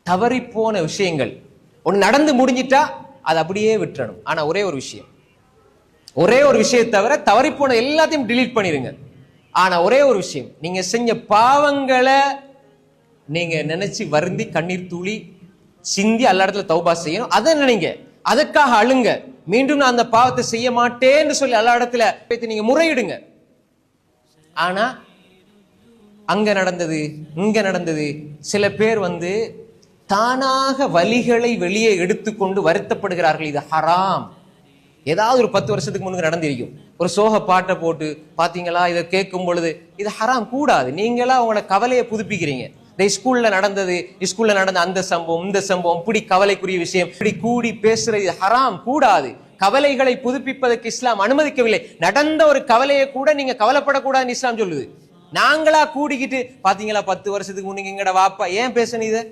தவறி போன விஷயங்கள் ஒன்று நடந்து முடிஞ்சிட்டா அது அப்படியே விட்டுறணும். ஆனா ஒரே ஒரு விஷயத்தை தவிர தவறி போன எல்லாத்தையும் டிலீட் பண்ணிருங்க. ஆனா ஒரே ஒரு விஷயம், நீங்க செஞ்ச பாவங்களை நீங்க நினைச்சு வருந்தி கண்ணீர் தூளி சிந்தி எல்லா இடத்துல தௌபா செய்யணும். அதை நினைங்க, அதற்காக அழுங்க, மீண்டும் நான் அந்த பாவத்தை செய்ய மாட்டேன்னு சொல்லி எல்லா இடத்துல நீங்க முறையிடுங்க. ஆனா அங்க நடந்தது இங்க நடந்தது, சில பேர் தானாக வலிகளை வெளியே எடுத்துக்கொண்டு வருத்தப்படுகிறார்கள். இது ஹராம். ஏதாவது ஒரு 10 வருஷத்துக்கு முன்னுக்கு நடந்திருக்கும், ஒரு சோக பாட்டை போட்டு பாத்தீங்களா, இதை கேட்கும் பொழுது இது ஹராம், கூடாது. நீங்களா உங்களோட கவலையை புதுப்பிக்கிறீங்க. இந்த ஸ்கூல்ல நடந்த அந்த சம்பவம் இந்த சம்பவம், இப்படி கவலைக்குரிய விஷயம், இப்படி கூடி பேசுறது ஹராம், கூடாது. கவலைகளை புதுப்பிப்பதற்கு இஸ்லாம் அனுமதிக்கவில்லை. நடந்த ஒரு கவலையை கூட நீங்க கவலைப்படக்கூடாதுன்னு இஸ்லாம் சொல்லுது. நாங்களா கூடிக்கிட்டு பாத்தீங்களா 10 வருஷத்துக்கு முன்னுக்கு எங்கட வாப்பா ஏன் பேசணும் இதை